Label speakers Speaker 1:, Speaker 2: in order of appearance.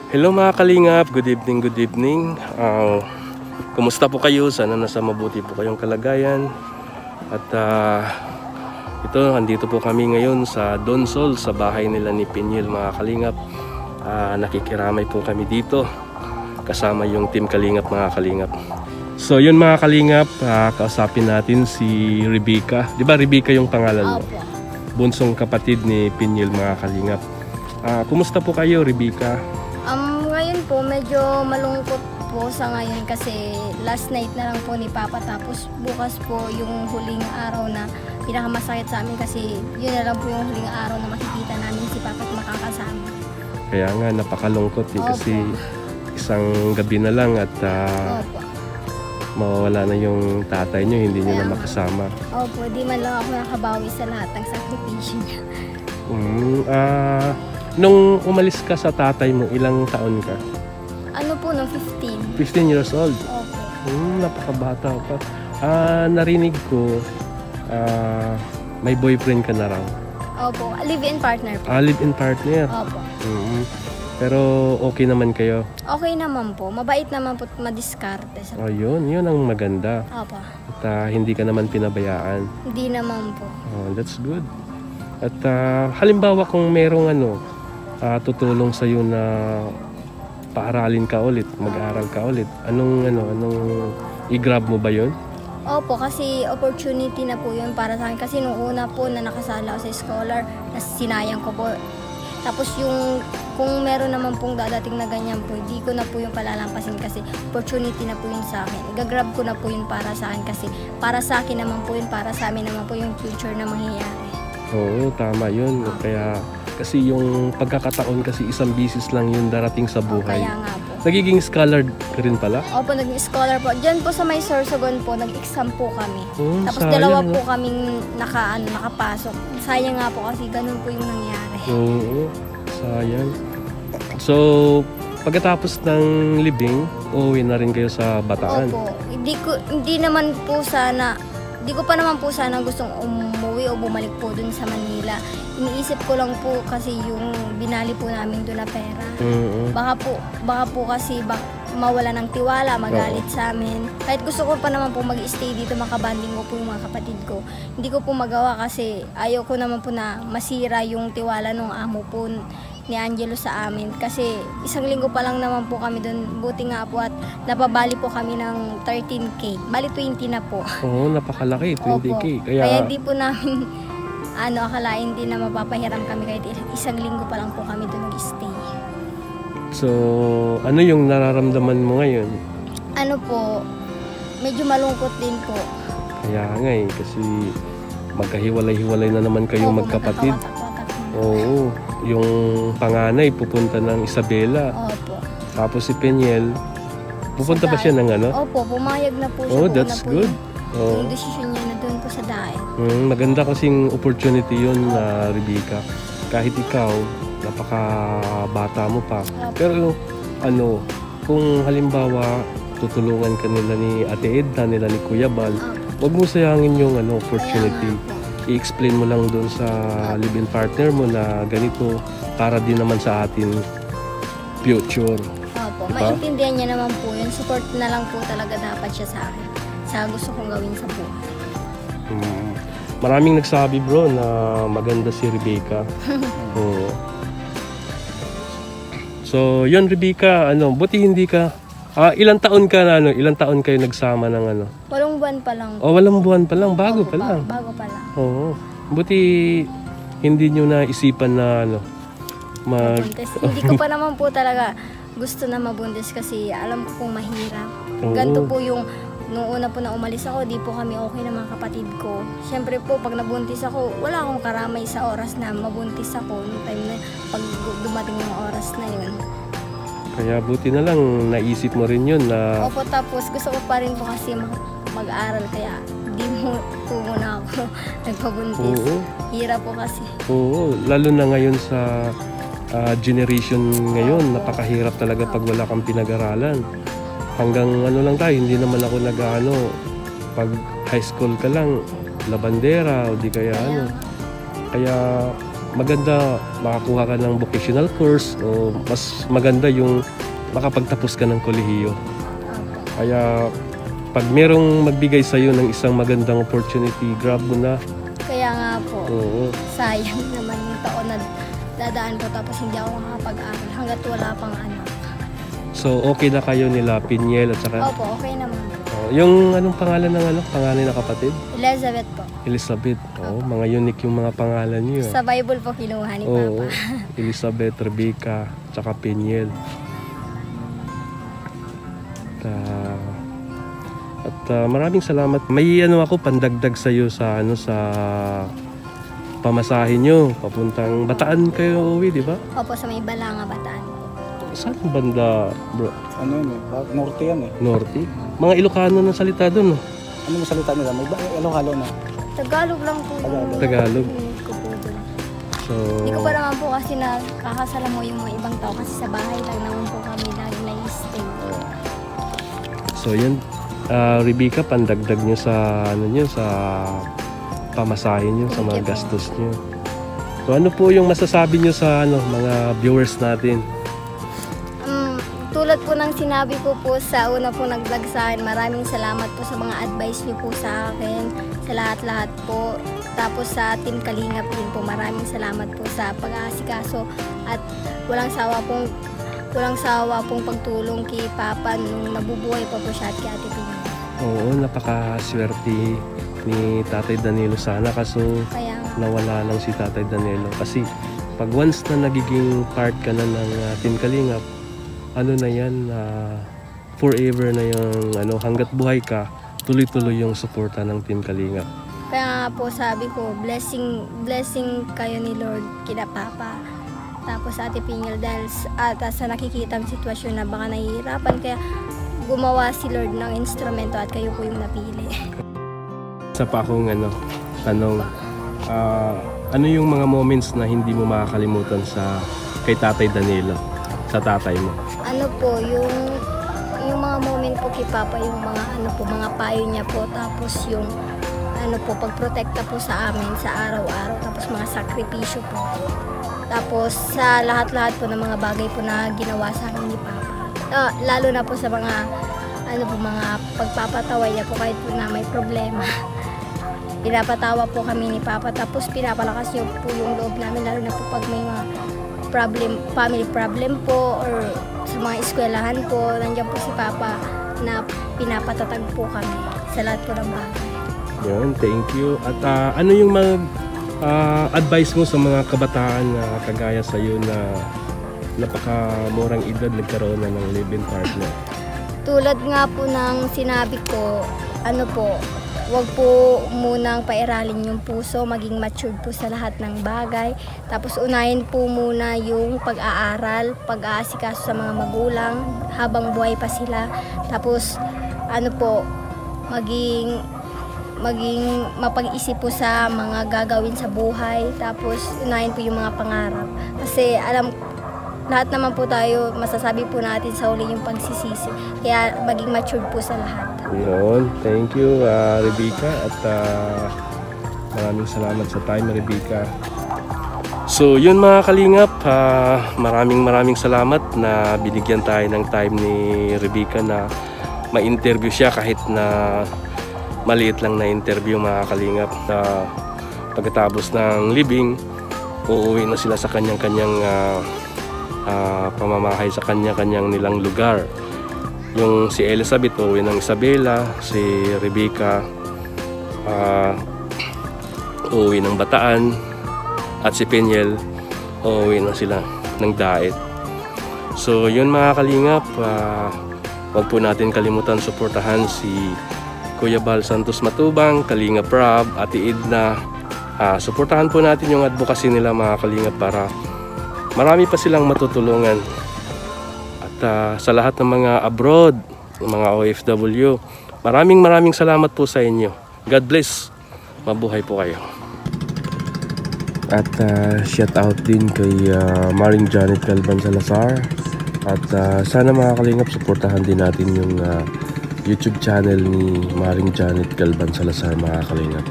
Speaker 1: Hello mga kalingap, good evening, good evening. Kumusta po kayo? Sana nasa mabuti po kayong kalagayan. At ito, andito po kami ngayon sa Donsol, sa bahay nila ni Pinyel mga kalingap. Nakikiramay po kami dito kasama yung team kalingap mga kalingap. So yun mga kalingap, kausapin natin si Rebecca. Di ba Rebecca yung pangalan mo?
Speaker 2: Opo.
Speaker 1: Bunsong kapatid ni Pinyel mga kalingap. Kumusta po kayo Rebecca?
Speaker 2: Ngayon po medyo malungkot po sa ngayon kasi last night na lang po ni Papa, tapos bukas po yung huling araw na pinakamasakit sa amin kasi yun na lang po yung huling araw na makikita namin si Papa at makakasama.
Speaker 1: Kaya nga napakalungkot kasi isang gabi na lang at mawawala na yung tatay nyo, hindi nyo na makasama.
Speaker 2: Opo, di man lang ako nakabawi sa lahat ng sakripisyo niya.
Speaker 1: Nung umalis ka sa tatay mo, ilang taon ka?
Speaker 2: Ano po, nung 15.
Speaker 1: 15 years old?
Speaker 2: Opo.
Speaker 1: Napakabata pa. Narinig ko, may boyfriend ka na raw.
Speaker 2: Opo, live-in partner po.
Speaker 1: Live-in partner?
Speaker 2: Opo.
Speaker 1: Pero okay naman kayo?
Speaker 2: Okay naman po, mabait naman po, madiskarte.
Speaker 1: Yun ang maganda.
Speaker 2: Opo.
Speaker 1: At hindi ka naman pinabayaan?
Speaker 2: Hindi naman po.
Speaker 1: That's good. At halimbawa kung merong tutulong sa iyo na paaralin ka ulit, mag-aaral ka ulit, anong i-grab mo ba 'yon?
Speaker 2: Opo, kasi opportunity na po 'yun para sa akin kasi nung una po na nakasala ako sa scholar, sinayang ko po. Tapos yung kung meron naman pong dadating na ganyan po, hindi ko na po yung palalampasin kasi opportunity na po yun sa akin. Gagrab ko na po yun para sa akin kasi para sa akin naman po yun, para sa amin naman po yung future na mangyayari.
Speaker 1: Oo, tama yun. Kaya kasi yung pagkakataon kasi isang bisis lang yung darating sa buhay.
Speaker 2: Kaya nga po.
Speaker 1: Nagiging scholar ka rin pala?
Speaker 2: Opo, naging scholar po. Diyan po sa may Sorsogon po, nag-exam po kami. Tapos
Speaker 1: sayang,
Speaker 2: dalawa po kaming nakapasok. Sayang nga po kasi ganun po yung nangyari.
Speaker 1: Oo, sayang. So, pagkatapos ng libing, uuwi na rin kayo sa Bataan?
Speaker 2: Opo. Hindi ko pa naman po sana gustong umuwi o bumalik po dun sa Manila. Iniisip ko lang po kasi yung binali po namin doon na pera. Baka po kasi mawala ng tiwala, magalit sa amin. Kahit gusto ko pa naman po mag-stay dito, makabanding ko po yung mga kapatid ko. Hindi ko po magawa kasi ayaw ko naman po na masira yung tiwala ng amo po ni Angelo sa amin. Kasi isang linggo pa lang naman po kami doon. Buti nga po at napabali po kami ng 13K. Bali 20 na po.
Speaker 1: Oo, napakalaki, 20K.
Speaker 2: Kaya di po namin akalain din na mapapahiram kami kahit isang linggo pa lang po kami doon nag-stay.
Speaker 1: So, ano yung nararamdaman mo ngayon?
Speaker 2: Ano po, medyo malungkot din po.
Speaker 1: Kaya nga kasi magkahiwalay-hiwalay na naman kayo magkapatid. Oo, yung panganay pupunta ng Isabela.
Speaker 2: Opo.
Speaker 1: Tapos si Pinyel, pupunta ba siya ng
Speaker 2: Opo, pumayag na po siya.
Speaker 1: That's good.
Speaker 2: Yung decision niya na doon po sa diet.
Speaker 1: Maganda kasing opportunity yun na Rebecca. Kahit ikaw, napakabata mo pa. Pero kung halimbawa tutulungan ka nila ni Ate Edna, nila ni Kuya Bal, wag mo sayangin yung opportunity. I-explain mo lang doon sa live-in partner mo na ganito para din naman sa atin future.
Speaker 2: Opo, maintindihan niya naman po yun. Support na lang po talaga dapat siya sa akin. Sa gusto kong gawin sa buhay.
Speaker 1: Maraming nagsabi bro na maganda si Rebecca. So, yun Rebecca, buti hindi ka ilang taon kayo nagsama ng
Speaker 2: 8 buwan pa lang.
Speaker 1: 8 buwan pa lang, bago pa lang.
Speaker 2: Bago pa lang.
Speaker 1: Oo. Buti hindi nyo naisipan na
Speaker 2: mabuntis. Hindi ko pa naman po talaga gusto na mabuntis kasi alam ko pong mahirap. Ganito po yung nung una po na umalis ako, di po kami okay na mga kapatid ko. Siyempre po, pag nabuntis ako, wala akong karamay sa oras na mabuntis ako. Noong time na pag dumating yung oras na yun.
Speaker 1: Kaya buti na lang naisip mo rin yun na...
Speaker 2: Opo, tapos gusto ko pa rin po kasi mag-aral kaya di mo po muna ako nagpabuntis. Hirap po kasi. Oo,
Speaker 1: lalo na ngayon sa generation ngayon, napakahirap talaga pag wala kang pinag-aralan. Hanggang lang tayo, hindi naman ako pag high school ka lang, labandera o di kaya Kaya maganda makakuha ka ng vocational course o mas maganda yung makapagtapos ka ng kolehiyo. Kaya pag merong magbigay sa'yo ng isang magandang opportunity, grab mo na.
Speaker 2: Kaya nga po,
Speaker 1: Oo.
Speaker 2: sayang naman yung taon na dadaan ko tapos hindi ako makakapag-aral hanggat wala pang anak.
Speaker 1: So okay na kayo nila Piniel at saka
Speaker 2: Opo, okay naman.
Speaker 1: yung anong pangalan ng pangalan na kapatid?
Speaker 2: Elizabeth po.
Speaker 1: Elizabeth. Oh, mga unique yung mga pangalan niyo.
Speaker 2: Sa Bible po kinuha ni
Speaker 1: Oo.
Speaker 2: Papa.
Speaker 1: Elizabeth, Rebecca, tsaka Piniel. Maraming salamat. May ako pandagdag sa iyo sa sa pamasahe nyo. Papuntang Bataan kayo uwi, di ba?
Speaker 2: Opo, sa may Balanga, Bataan.
Speaker 1: Saan banda, bro?
Speaker 3: Ano yun Norte yan
Speaker 1: Norte? Mga Ilocano ng salita doon.
Speaker 3: Ano yung salita nila? May halo na.
Speaker 2: Tagalog lang po.
Speaker 1: Tagalog.
Speaker 2: Ko po dun.
Speaker 1: So,
Speaker 2: Hindi ko pa naman po kasi nakakasalamu yung mga ibang tao kasi sa bahay lang naman po kami lagi na-stay.
Speaker 1: So yun, Rebecca, pandagdag nyo sa sa pamasahe nyo, sa mga
Speaker 2: Thank you po.
Speaker 1: gastos nyo. So ano po yung masasabi nyo sa mga viewers natin?
Speaker 2: Tulad po ng sinabi ko po sa una po nag-vlog sa akin, maraming salamat po sa mga advice niyo po sa akin, sa lahat-lahat po. Tapos sa Team Kalingap din po, maraming salamat po sa pag-aasikaso at walang sawa pong pagtulong kay Papa nung nabubuhay pa po siya at kay Ate Pina.
Speaker 1: Oo, napakaswerte ni Tatay Danilo sana kaso
Speaker 2: Kaya nga,
Speaker 1: nawala lang si Tatay Danilo. Kasi pag once na nagiging part ka na ng Team Kalingap, ano na yan, forever na yung hanggat buhay ka, tuloy-tuloy yung suporta ng Team Kalingap.
Speaker 2: kaya nga po sabi ko, blessing kayo ni Lord kina Papa. Tapos Ate Pingil dahil sa nakikitang sitwasyon na baka nahihirapan, kaya gumawa si Lord ng instrumento at kayo po yung napili.
Speaker 1: Isa pa akong tanong, ano yung mga moments na hindi mo makakalimutan kay Tatay Danilo, sa tatay mo?
Speaker 2: Ano po, yung mga moment po kay Papa, yung mga mga payo niya po, tapos yung pagprotekta po sa amin sa araw-araw, tapos mga sakripisyo po. Tapos sa lahat-lahat po ng mga bagay po na ginawa sa amin ni Papa. Lalo na po sa mga mga pagpapatawa niya po kahit po na may problema. Pinapatawa po kami ni Papa, tapos pinapalakas niyo po yung loob namin, lalo na po pag may mga family problem po or sa mga eskwelahan po, nandiyan po si Papa na pinapatatag po kami sa lahat po ng bagay.
Speaker 1: Yun, thank you. At ano yung advice mo sa mga kabataan na kagaya sa iyo na napakamurang edad nagkaroon na ng live-in partner?
Speaker 2: Tulad nga po ng sinabi ko, wag po munang pairalin yung puso, maging matured po sa lahat ng bagay. Tapos unahin po muna yung pag-aaral, pag-aasikaso sa mga magulang habang buhay pa sila. Tapos maging mapag-isip po sa mga gagawin sa buhay. Tapos unahin po yung mga pangarap. Kasi lahat naman po tayo, masasabi po natin sa huli yung pagsisisi. Kaya maging matured po sa lahat.
Speaker 1: Yun, thank you Rebecca, at maraming salamat sa time, Rebecca. So yun mga kalingap, maraming salamat na binigyan tayo ng time ni Rebecca na ma-interview siya kahit na maliit lang na interview mga kalingap. Pagkatapos ng living, uuwi na sila sa kanyang pamamahay sa kanya-kanyang nilang lugar. Yung si Elizabeth uuwi ng Isabela, si Rebecca uuwi ng Bataan, at si Peniel uuwi na sila ng Daet. So yun mga kalingap, wag po natin kalimutan suportahan si Kuya Bal Santos Matubang, Kalingap Rob, Ate Edna. Suportahan po natin yung advocacy nila mga kalingap para marami pa silang matutulungan. Sa lahat ng mga abroad, ng mga OFW, maraming salamat po sa inyo. God bless. Mabuhay po kayo. At shout out din kay Maring Janet Galvan Salazar. At sana mga kalingap, suportahan din natin yung YouTube channel ni Maring Janet Galvan Salazar mga kalingap.